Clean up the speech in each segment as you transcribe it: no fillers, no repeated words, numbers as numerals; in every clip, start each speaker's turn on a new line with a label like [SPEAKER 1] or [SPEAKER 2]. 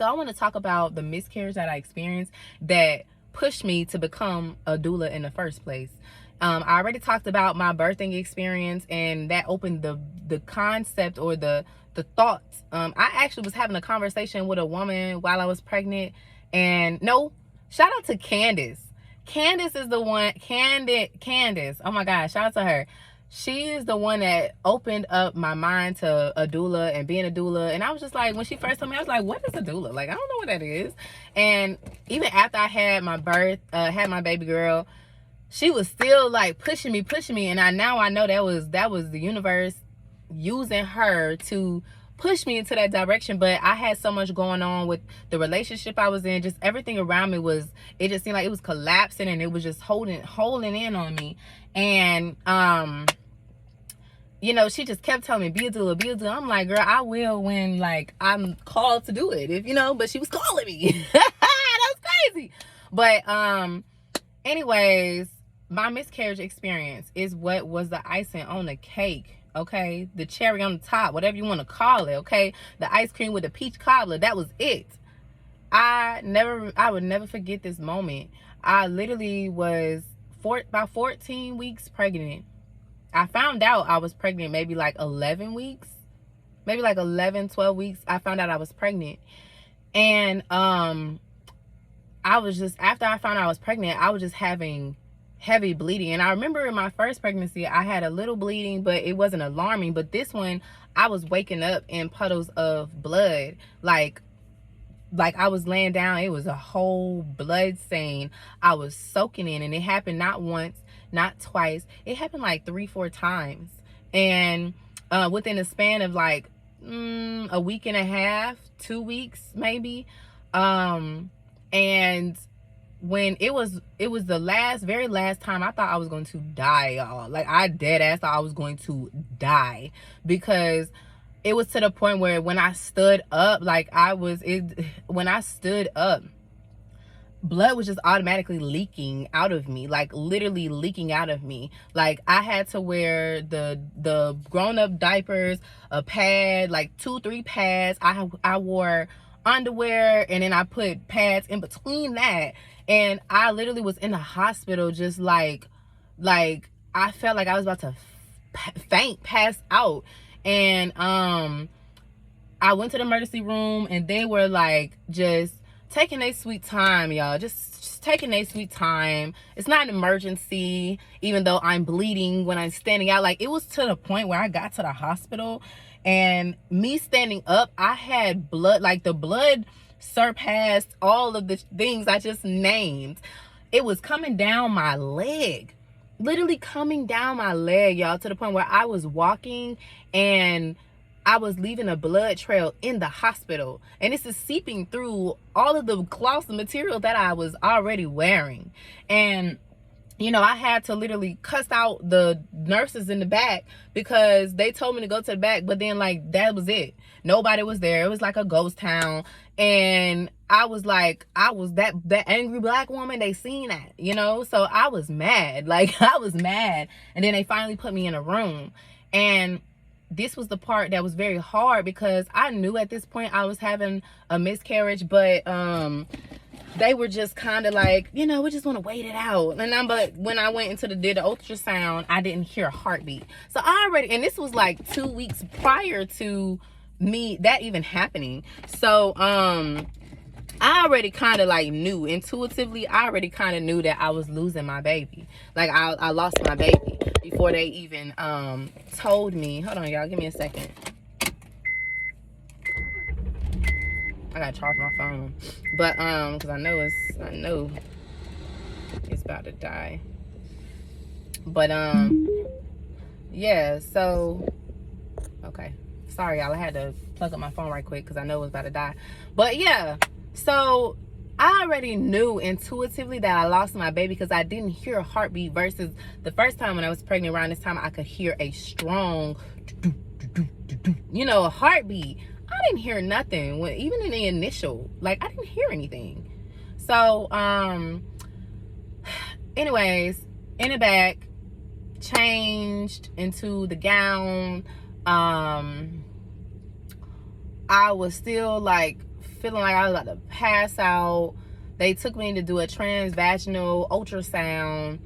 [SPEAKER 1] So I want to talk about the miscarriage that I experienced that pushed me to become a doula in the first place. I already talked about my birthing experience, and that opened the concept or the thoughts. I actually was having a conversation with a woman while I was pregnant, and no, shout out to Candace. Candace is the one. Candace. Oh my gosh, shout out to her. She is the one that opened up my mind to a doula and being a doula. And I was just like, when she first told me, I was like, what is a doula? Like, I don't know what that is. And even after I had my birth, had my baby girl, she was still like pushing me. And I know that was the universe using her to push me into that direction. But I had so much going on with the relationship I was in. Just everything around me it just seemed like it was collapsing, and it was just holding in on me. And you know, she just kept telling me, be a doula. I'm like, girl, I will when like I'm called to do it. If you know, but she was calling me. That was crazy. But anyways, my miscarriage experience is what was the icing on the cake. Okay, the cherry on the top, whatever you want to call it. Okay, the ice cream with the peach cobbler, that was it. I would never forget this moment. I literally was about 14 weeks pregnant. I found out I was pregnant maybe like 11 weeks, maybe like 11, 12 weeks. I found out I was pregnant. And I was just, after I found out I was pregnant, I was just having heavy bleeding. And I remember in my first pregnancy, I had a little bleeding, but it wasn't alarming. But this one, I was waking up in puddles of blood. Like I was laying down, it was a whole blood stain. I was soaking in, and it happened not once, not twice. It happened like 3-4 times. And within a span of like a week and a half, 2 weeks maybe. And when it was the very last time, I thought I was going to die, y'all. Like, I dead ass thought I was going to die, because it was to the point where when I stood up, when I stood up, blood was just automatically leaking out of me, like literally leaking out of me. Like, I had to wear the grown-up diapers, a pad, like 2-3 pads. I wore underwear, and then I put pads in between that. And I literally was in the hospital, just like I felt like I was about to pass out. And I went to the emergency room, and they were like just taking their sweet time, y'all. Just taking their sweet time. It's not an emergency, even though I'm bleeding when I'm standing out. Like, it was to the point where I got to the hospital, and me standing up, I had blood. Like, the blood surpassed all of the things I just named. It was coming down my leg. Literally coming down my leg, y'all, to the point where I was walking and I was leaving a blood trail in the hospital. And this is seeping through all of the cloth material that I was already wearing. And, you know, I had to literally cuss out the nurses in the back, because they told me to go to the back, but then, like, that was it. Nobody was there. It was like a ghost town. And I was like, I was that angry black woman. They seen that, you know? So I was mad. Like, I was mad. And then they finally put me in a room. And this was the part that was very hard, because I knew at this point I was having a miscarriage, but they were just kind of like, you know, we just want to wait it out. But when I went into did the ultrasound, I didn't hear a heartbeat. So I already, and this was like 2 weeks prior to me that even happening. So I already kind of like knew intuitively. I already kind of knew that I was losing my baby. Like, I lost my baby before they even told me. Hold on, y'all, give me a second. I gotta charge my phone, but because I know it's about to die. But yeah. So okay, sorry y'all, I had to plug up my phone right quick because I know it was about to die. But yeah, so I already knew intuitively that I lost my baby, because I didn't hear a heartbeat, versus the first time when I was pregnant around this time, I could hear a strong, you know, a heartbeat. I didn't hear nothing even in the initial, like, I didn't hear anything. So anyways, in the back, changed into the gown. I was still like feeling like I was about to pass out. They took me to do a transvaginal ultrasound.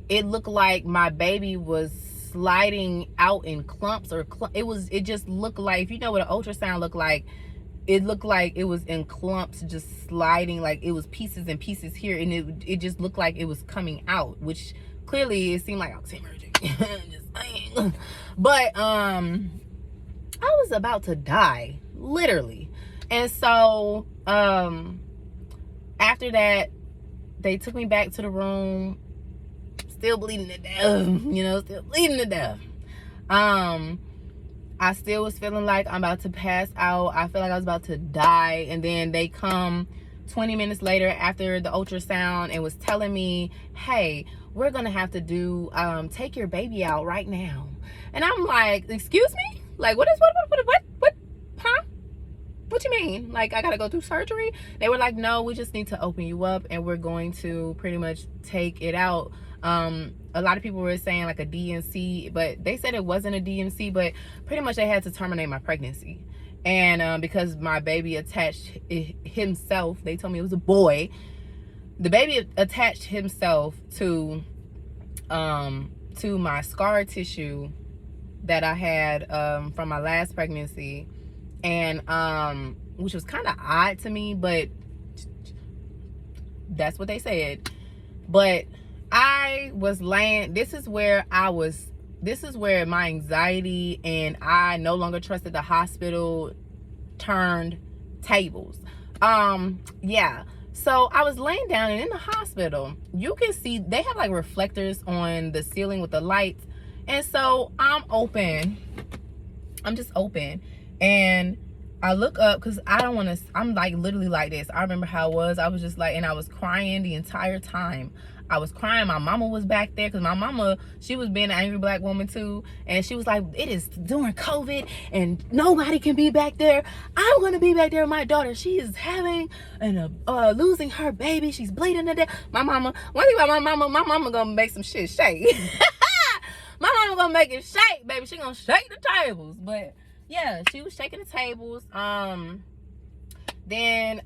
[SPEAKER 1] It looked like my baby was sliding out in clumps, or it just looked like, if you know what an ultrasound looked like, it looked like it was in clumps, just sliding, like it was pieces and pieces here, and it just looked like it was coming out, which clearly it seemed like I was hemorrhaging. Just saying. But I was about to die, literally. And so after that, they took me back to the room, still bleeding to death, still bleeding to death. I still was feeling like I'm about to pass out. I feel like I was about to die. And then they come 20 minutes later after the ultrasound and was telling me, hey, we're going to have to do, take your baby out right now. And I'm like, excuse me? Like, what, huh? What you mean? Like, I got to go through surgery? They were like, no, we just need to open you up and we're going to pretty much take it out. A lot of people were saying like a D&C, but they said it wasn't a D&C, but pretty much they had to terminate my pregnancy. And because my baby attached himself, they told me it was a boy. The baby attached himself to my scar tissue that I had from my last pregnancy, and which was kind of odd to me, but that's what they said. But I was laying, this is where my anxiety and I no longer trusted the hospital turned tables. Yeah. So I was laying down, and in the hospital, you can see they have like reflectors on the ceiling with the lights. And so I'm just open, and I look up because I don't want to, I'm like literally like this. I remember how I was just like, and I was crying the entire time. I was crying. My mama was back there because my mama, she was being an angry black woman too. And she was like, it is during COVID and nobody can be back there. I'm going to be back there with my daughter. She is having and losing her baby. She's bleeding to death. My mama, one thing about my mama going to make some shit shake. My mama going to make it shake, baby. She going to shake the tables. But yeah, she was shaking the tables. Then,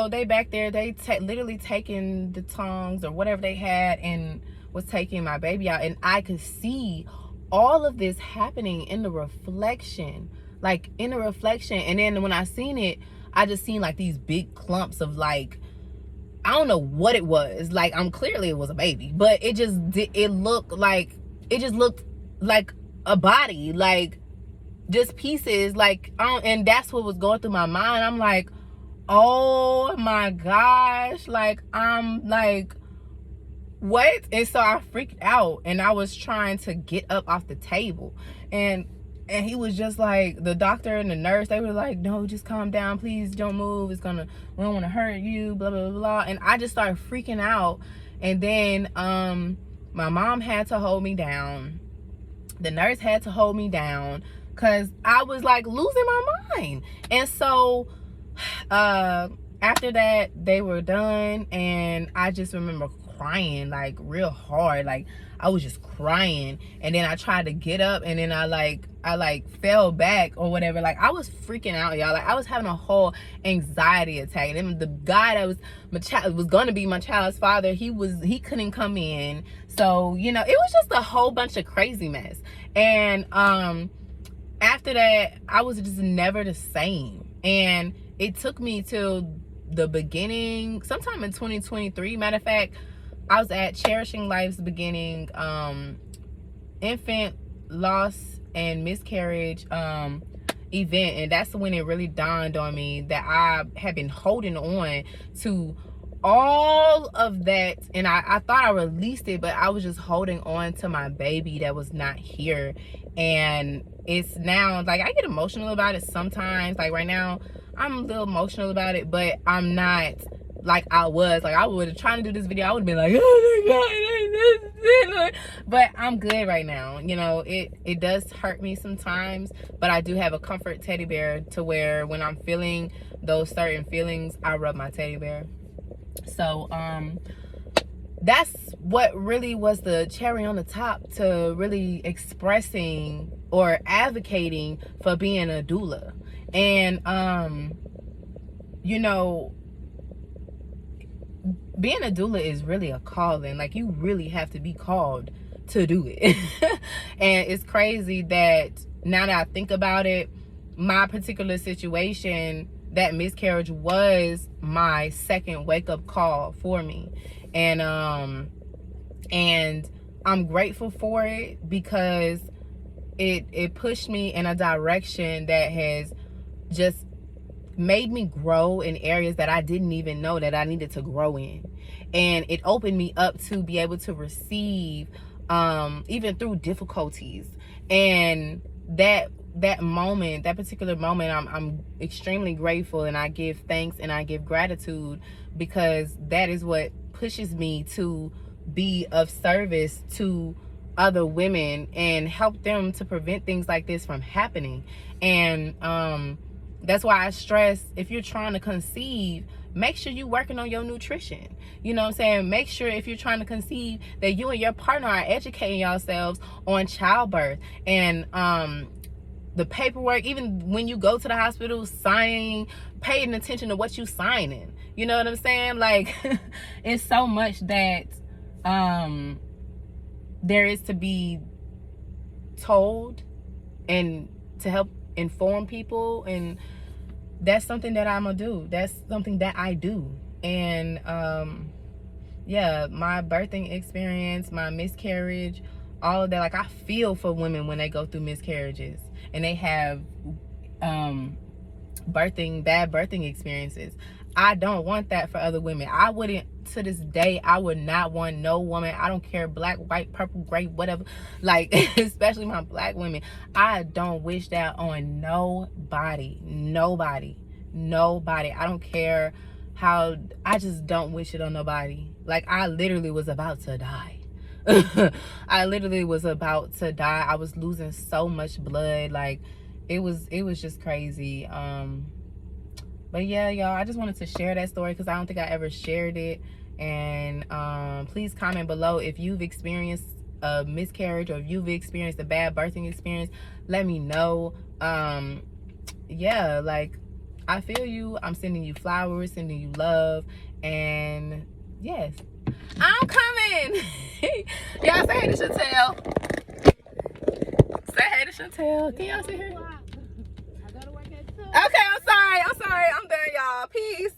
[SPEAKER 1] they back there, they literally taking the tongs or whatever they had and was taking my baby out. And I could see all of this happening in the reflection. And then when I seen it, I just seen like these big clumps of like, I don't know what it was. Like, clearly it was a baby, but it looked like a body, like just pieces, like, and that's what was going through my mind. I'm like, oh my gosh, like, I'm like, what? And so I freaked out, and I was trying to get up off the table, and he was just like, the doctor and the nurse, they were like, no, just calm down, please don't move, we don't want to hurt you, blah blah blah. And I just started freaking out. And then my mom had to hold me down, the nurse had to hold me down, because I was like losing my mind. And so after that, they were done, and I just remember crying like real hard. Like, I was just crying, and then I tried to get up, and then I fell back or whatever. Like, I was freaking out, y'all. Like, I was having a whole anxiety attack. And the guy that was gonna be my child's father, he couldn't come in. So, it was just a whole bunch of crazy mess. And after that, I was just never the same. And it took me till the beginning, sometime in 2023. Matter of fact, I was at Cherishing Life's beginning infant loss and miscarriage event, and that's when it really dawned on me that I had been holding on to all of that, and I thought I released it, but I was just holding on to my baby that was not here. And it's now, like, I get emotional about it sometimes. Like, right now I'm a little emotional about it, but I'm not like I was. Like, I would have tried to do this video, I would have been like, oh my God, but I'm good right now. It does hurt me sometimes, but I do have a comfort teddy bear to where when I'm feeling those certain feelings, I rub my teddy bear. So that's what really was the cherry on the top to really expressing or advocating for being a doula. And you know, being a doula is really a calling. Like, you really have to be called to do it. And it's crazy that now that I think about it, my particular situation, that miscarriage was my second wake-up call for me. And I'm grateful for it, because it pushed me in a direction that has just made me grow in areas that I didn't even know that I needed to grow in. And it opened me up to be able to receive, even through difficulties. And that moment, that particular moment, I'm extremely grateful, and I give thanks and I give gratitude, because that is what pushes me to be of service to other women and help them to prevent things like this from happening. And that's why I stress, if you're trying to conceive, make sure you're working on your nutrition. You know what I'm saying? Make sure, if you're trying to conceive, that you and your partner are educating yourselves on childbirth and the paperwork. Even when you go to the hospital, signing, paying attention to what you signing. You know what I'm saying? Like, it's so much that there is to be told and to help inform people. And that's something that I'm gonna do. That's something that I do. And yeah, my birthing experience, my miscarriage, all of that, like, I feel for women when they go through miscarriages and they have bad birthing experiences. I don't want that for other women. I wouldn't, to this day, I would not want no woman, I don't care, black, white, purple, gray, whatever, like, especially my black women, I don't wish that on nobody. I don't care how, I just don't wish it on nobody. Like, I literally was about to die. I literally was about to die. I was losing so much blood. Like, it was just crazy. But yeah, y'all, I just wanted to share that story because I don't think I ever shared it. And please comment below if you've experienced a miscarriage or if you've experienced a bad birthing experience. Let me know. Yeah, like, I feel you. I'm sending you flowers, sending you love, and yes, I'm coming. Y'all say hey to Chantel. Say hey to Chantel. Can y'all see her? Okay, I'm sorry. I'm done, y'all. Peace.